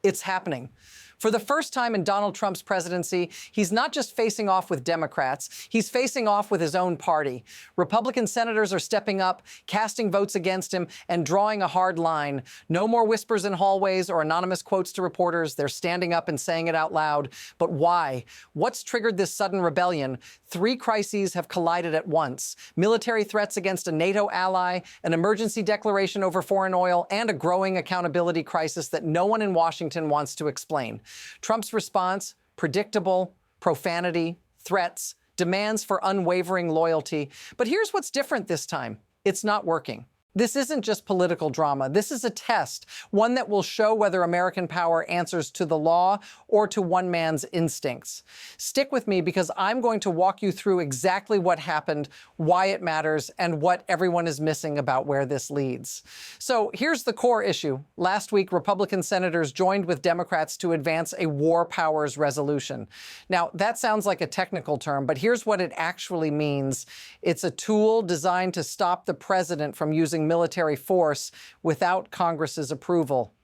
It's happening. For the first time in Donald Trump's presidency, he's not just facing off with Democrats, he's facing off with his own party. Republican senators are stepping up, casting votes against him, and drawing a hard line. No more whispers in hallways or anonymous quotes to reporters. They're standing up and saying it out loud. But why? What's triggered this sudden rebellion? 3 crises have collided at once: military threats against a NATO ally, an emergency declaration over foreign oil, and a growing accountability crisis that no one in Washington wants to explain. Trump's response: predictable, profanity, threats, demands for unwavering loyalty. But here's what's different this time: it's not working. This isn't just political drama. This is a test, one that will show whether American power answers to the law or to one man's instincts. Stick with me, because I'm going to walk you through exactly what happened, why it matters, and what everyone is missing about where this leads. So here's the core issue. Last week, Republican senators joined with Democrats to advance a war powers resolution. Now, that sounds like a technical term, but here's what it actually means. It's a tool designed to stop the president from using military force without Congress's approval.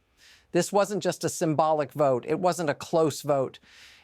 This wasn't just a symbolic vote. It wasn't a close vote.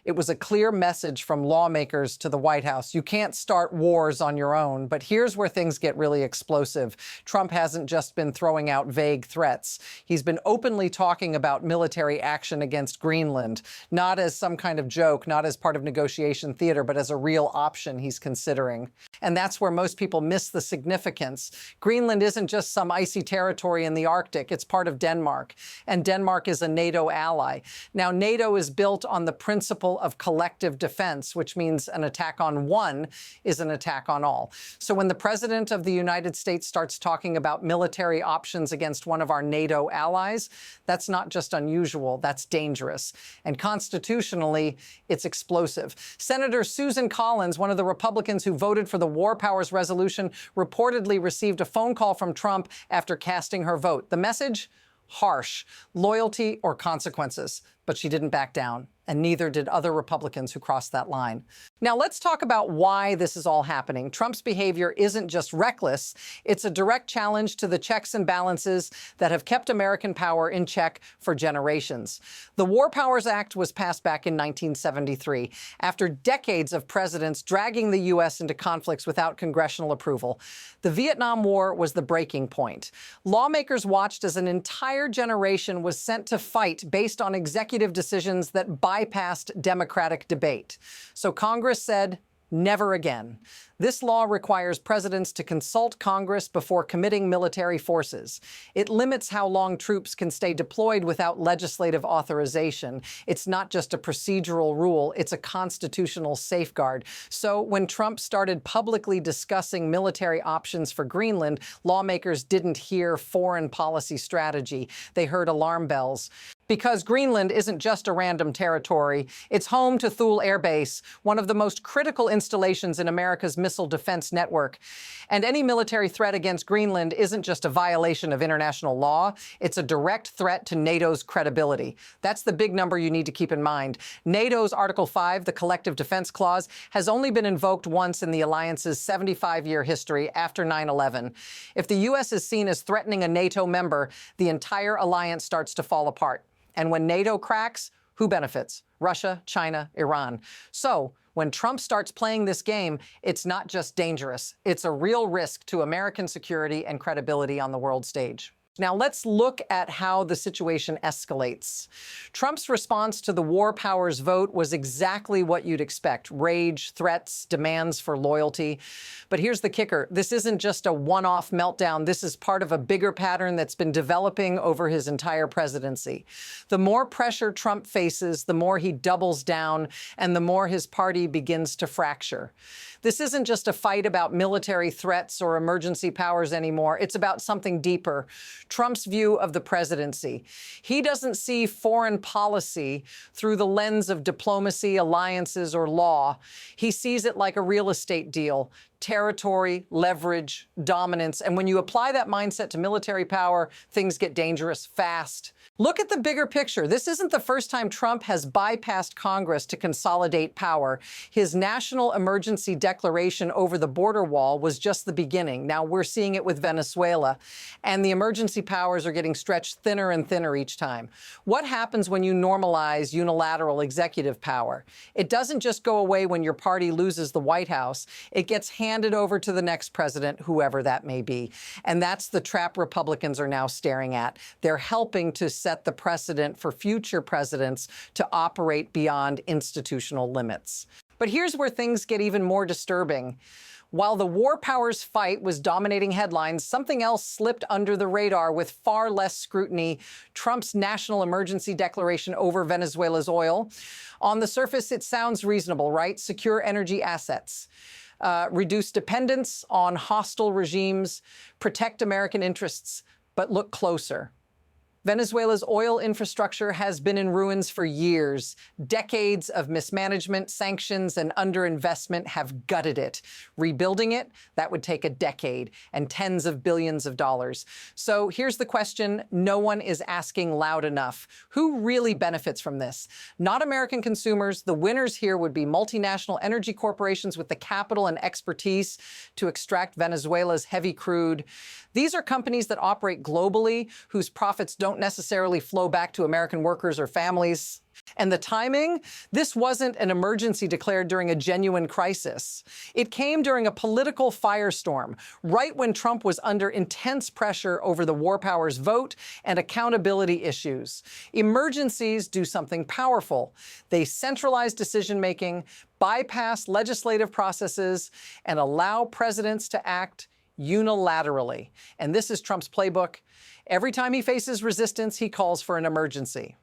It was a clear message from lawmakers to the White House. You can't start wars on your own. But here's where things get really explosive. Trump hasn't just been throwing out vague threats. He's been openly talking about military action against Greenland, not as some kind of joke, not as part of negotiation theater, but as a real option he's considering. And that's where most people miss the significance. Greenland isn't just some icy territory in the Arctic. It's part of Denmark. And Denmark is a NATO ally. Now, NATO is built on the principle of collective defense, which means an attack on one is an attack on all. So when the President of the United States starts talking about military options against one of our NATO allies, that's not just unusual, that's dangerous. And constitutionally, it's explosive. Senator Susan Collins, one of the Republicans who voted for the War Powers resolution, reportedly received a phone call from Trump after casting her vote. The message? Harsh. Loyalty or consequences. But she didn't back down, and neither did other Republicans who crossed that line. Now, let's talk about why this is all happening. Trump's behavior isn't just reckless. It's a direct challenge to the checks and balances that have kept American power in check for generations. The War Powers Act was passed back in 1973, after decades of presidents dragging the U.S. into conflicts without congressional approval. The Vietnam War was the breaking point. Lawmakers watched as an entire generation was sent to fight based on executive decisions that bypassed democratic debate. So Congress said, never again. This law requires presidents to consult Congress before committing military forces. It limits how long troops can stay deployed without legislative authorization. It's not just a procedural rule, it's a constitutional safeguard. So when Trump started publicly discussing military options for Greenland, lawmakers didn't hear foreign policy strategy. They heard alarm bells. Because Greenland isn't just a random territory, it's home to Thule Air Base, one of the most critical installations in America's missile defense network. And any military threat against Greenland isn't just a violation of international law, it's a direct threat to NATO's credibility. That's the big number you need to keep in mind. NATO's Article 5, the Collective Defense Clause, has only been invoked once in the alliance's 75-year history after 9/11. If the U.S. is seen as threatening a NATO member, the entire alliance starts to fall apart. And when NATO cracks, who benefits? Russia, China, Iran. So when Trump starts playing this game, it's not just dangerous. It's a real risk to American security and credibility on the world stage. Now let's look at how the situation escalates. Trump's response to the War Powers vote was exactly what you'd expect: rage, threats, demands for loyalty. But here's the kicker. This isn't just a one-off meltdown. This is part of a bigger pattern that's been developing over his entire presidency. The more pressure Trump faces, the more he doubles down, and the more his party begins to fracture. This isn't just a fight about military threats or emergency powers anymore. It's about something deeper. Trump's view of the presidency. He doesn't see foreign policy through the lens of diplomacy, alliances, or law. He sees it like a real estate deal: territory, leverage, dominance. And when you apply that mindset to military power, things get dangerous fast. Look at the bigger picture. This isn't the first time Trump has bypassed Congress to consolidate power. His national emergency declaration over the border wall was just the beginning. Now we're seeing it with Venezuela, and the emergency powers are getting stretched thinner and thinner each time. What happens when you normalize unilateral executive power? It doesn't just go away when your party loses the White House. It gets handed over to the next president, whoever that may be. And that's the trap Republicans are now staring at. They're helping to set the precedent for future presidents to operate beyond institutional limits. But here's where things get even more disturbing. While the war powers fight was dominating headlines, something else slipped under the radar with far less scrutiny: Trump's national emergency declaration over Venezuela's oil. On the surface, it sounds reasonable, right? Secure energy assets, reduce dependence on hostile regimes, protect American interests. But look closer. Venezuela's oil infrastructure has been in ruins for years. Decades of mismanagement, sanctions, and underinvestment have gutted it. Rebuilding it, that would take a decade and tens of billions of dollars. So here's the question no one is asking loud enough. Who really benefits from this? Not American consumers. The winners here would be multinational energy corporations with the capital and expertise to extract Venezuela's heavy crude. These are companies that operate globally, whose profits don't necessarily flow back to American workers or families. And the timing? This wasn't an emergency declared during a genuine crisis. It came during a political firestorm, right when Trump was under intense pressure over the war powers vote and accountability issues. Emergencies do something powerful. They centralize decision-making, bypass legislative processes, and allow presidents to act unilaterally. And this is Trump's playbook. Every time he faces resistance, he calls for an emergency.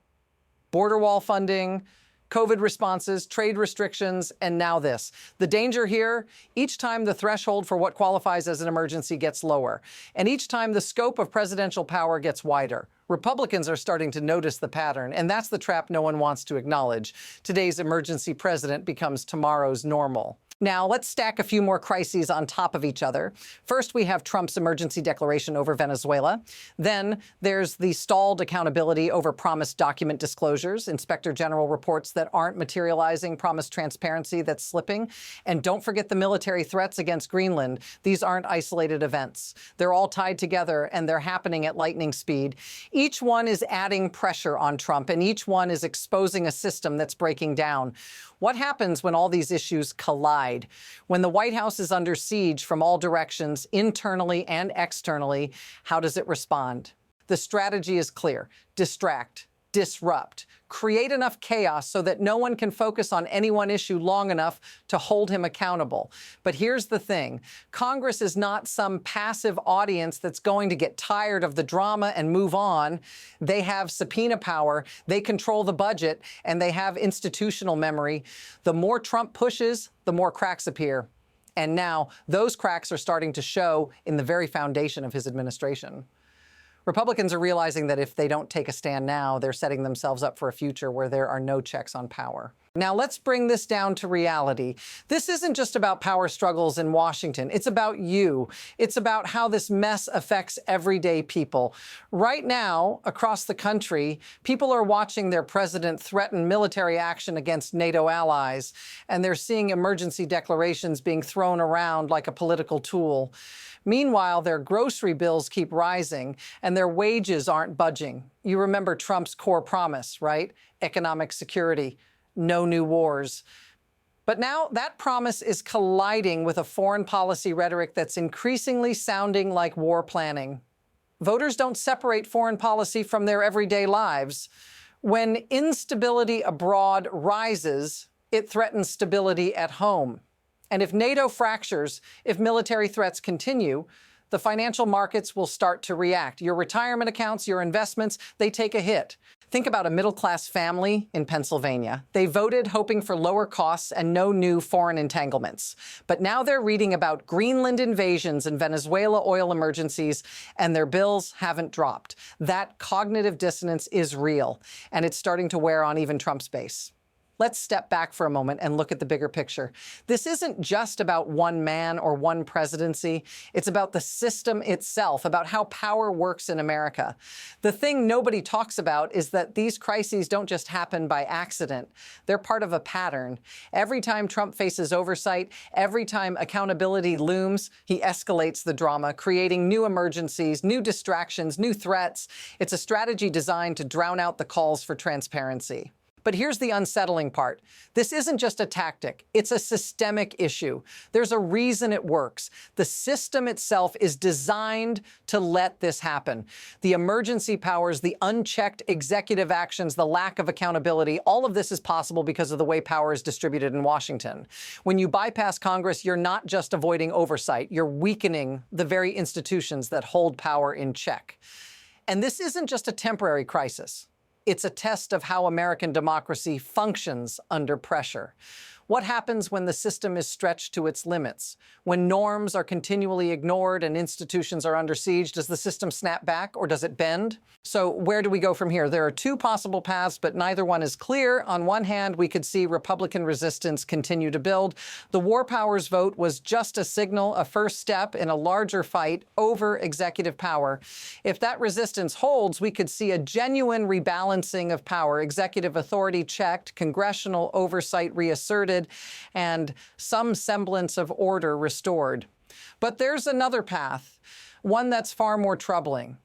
Border wall funding, COVID responses, trade restrictions, and now this. The danger here, each time the threshold for what qualifies as an emergency gets lower, and each time the scope of presidential power gets wider. Republicans are starting to notice the pattern, and that's the trap no one wants to acknowledge. Today's emergency president becomes tomorrow's normal. Now, let's stack a few more crises on top of each other. First, we have Trump's emergency declaration over Venezuela. Then there's the stalled accountability over promised document disclosures, Inspector General reports that aren't materializing, promised transparency that's slipping. And don't forget the military threats against Greenland. These aren't isolated events. They're all tied together, and they're happening at lightning speed. Each one is adding pressure on Trump, and each one is exposing a system that's breaking down. What happens when all these issues collide? When the White House is under siege from all directions, internally and externally, how does it respond? The strategy is clear: distract, disrupt, create enough chaos so that no one can focus on any one issue long enough to hold him accountable. But here's the thing: Congress is not some passive audience that's going to get tired of the drama and move on. They have subpoena power, they control the budget, and they have institutional memory. The more Trump pushes, the more cracks appear. And now those cracks are starting to show in the very foundation of his administration. Republicans are realizing that if they don't take a stand now, they're setting themselves up for a future where there are no checks on power. Now, let's bring this down to reality. This isn't just about power struggles in Washington. It's about you. It's about how this mess affects everyday people. Right now, across the country, people are watching their president threaten military action against NATO allies, and they're seeing emergency declarations being thrown around like a political tool. Meanwhile, their grocery bills keep rising, and their wages aren't budging. You remember Trump's core promise, right? Economic security. No new wars. But now that promise is colliding with a foreign policy rhetoric that's increasingly sounding like war planning. Voters don't separate foreign policy from their everyday lives. When instability abroad rises, it threatens stability at home. And if NATO fractures, if military threats continue, the financial markets will start to react. Your retirement accounts, your investments, they take a hit. Think about a middle-class family in Pennsylvania. They voted hoping for lower costs and no new foreign entanglements. But now they're reading about Greenland invasions and Venezuela oil emergencies, and their bills haven't dropped. That cognitive dissonance is real, and it's starting to wear on even Trump's base. Let's step back for a moment and look at the bigger picture. This isn't just about one man or one presidency. It's about the system itself, about how power works in America. The thing nobody talks about is that these crises don't just happen by accident. They're part of a pattern. Every time Trump faces oversight, every time accountability looms, he escalates the drama, creating new emergencies, new distractions, new threats. It's a strategy designed to drown out the calls for transparency. But here's the unsettling part. This isn't just a tactic. It's a systemic issue. There's a reason it works. The system itself is designed to let this happen. The emergency powers, the unchecked executive actions, the lack of accountability, all of this is possible because of the way power is distributed in Washington. When you bypass Congress, you're not just avoiding oversight. You're weakening the very institutions that hold power in check. And this isn't just a temporary crisis. It's a test of how American democracy functions under pressure. What happens when the system is stretched to its limits? When norms are continually ignored and institutions are under siege, does the system snap back or does it bend? So where do we go from here? There are two possible paths, but neither one is clear. On one hand, we could see Republican resistance continue to build. The war powers vote was just a signal, a first step in a larger fight over executive power. If that resistance holds, we could see a genuine rebalancing of power, executive authority checked, congressional oversight reasserted, and some semblance of order restored. But there's another path, one that's far more troubling.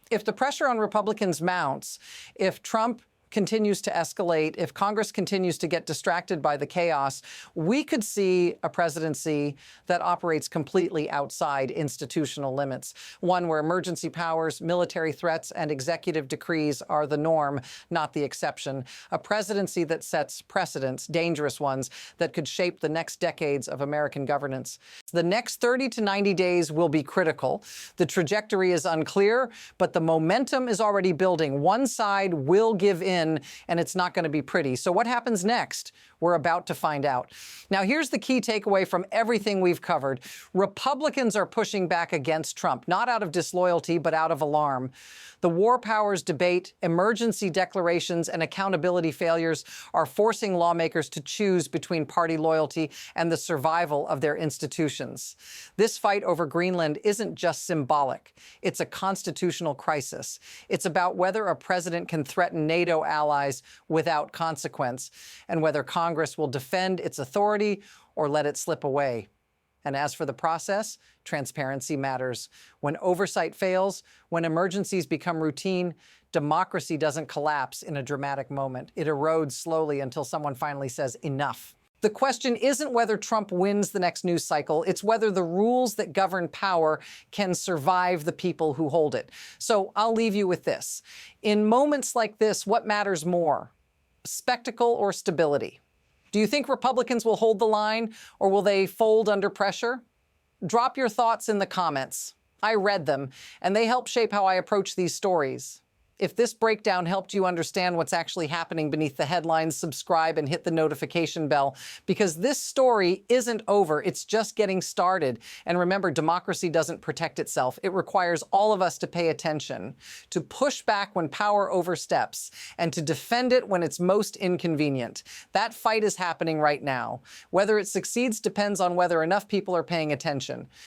If the pressure on Republicans mounts, if Trump continues to escalate, if Congress continues to get distracted by the chaos, we could see a presidency that operates completely outside institutional limits, one where emergency powers, military threats, and executive decrees are the norm, not the exception. A presidency that sets precedents, dangerous ones, that could shape the next decades of American governance. The next 30 to 90 days will be critical. The trajectory is unclear, but the momentum is already building. One side will give in, and it's not going to be pretty. So what happens next? We're about to find out. Now, here's the key takeaway from everything we've covered. Republicans are pushing back against Trump, not out of disloyalty, but out of alarm. The war powers debate, emergency declarations, and accountability failures are forcing lawmakers to choose between party loyalty and the survival of their institutions. This fight over Greenland isn't just symbolic. It's a constitutional crisis. It's about whether a president can threaten NATO allies without consequence, and whether Congress will defend its authority or let it slip away. And as for the process, transparency matters. When oversight fails, when emergencies become routine, democracy doesn't collapse in a dramatic moment. It erodes slowly until someone finally says enough. The question isn't whether Trump wins the next news cycle, it's whether the rules that govern power can survive the people who hold it. So I'll leave you with this. In moments like this, what matters more? Spectacle or stability? Do you think Republicans will hold the line, or will they fold under pressure? Drop your thoughts in the comments. I read them, and they help shape how I approach these stories. If this breakdown helped you understand what's actually happening beneath the headlines, subscribe and hit the notification bell, because this story isn't over. It's just getting started. And remember, democracy doesn't protect itself. It requires all of us to pay attention, to push back when power oversteps, and to defend it when it's most inconvenient. That fight is happening right now. Whether it succeeds depends on whether enough people are paying attention.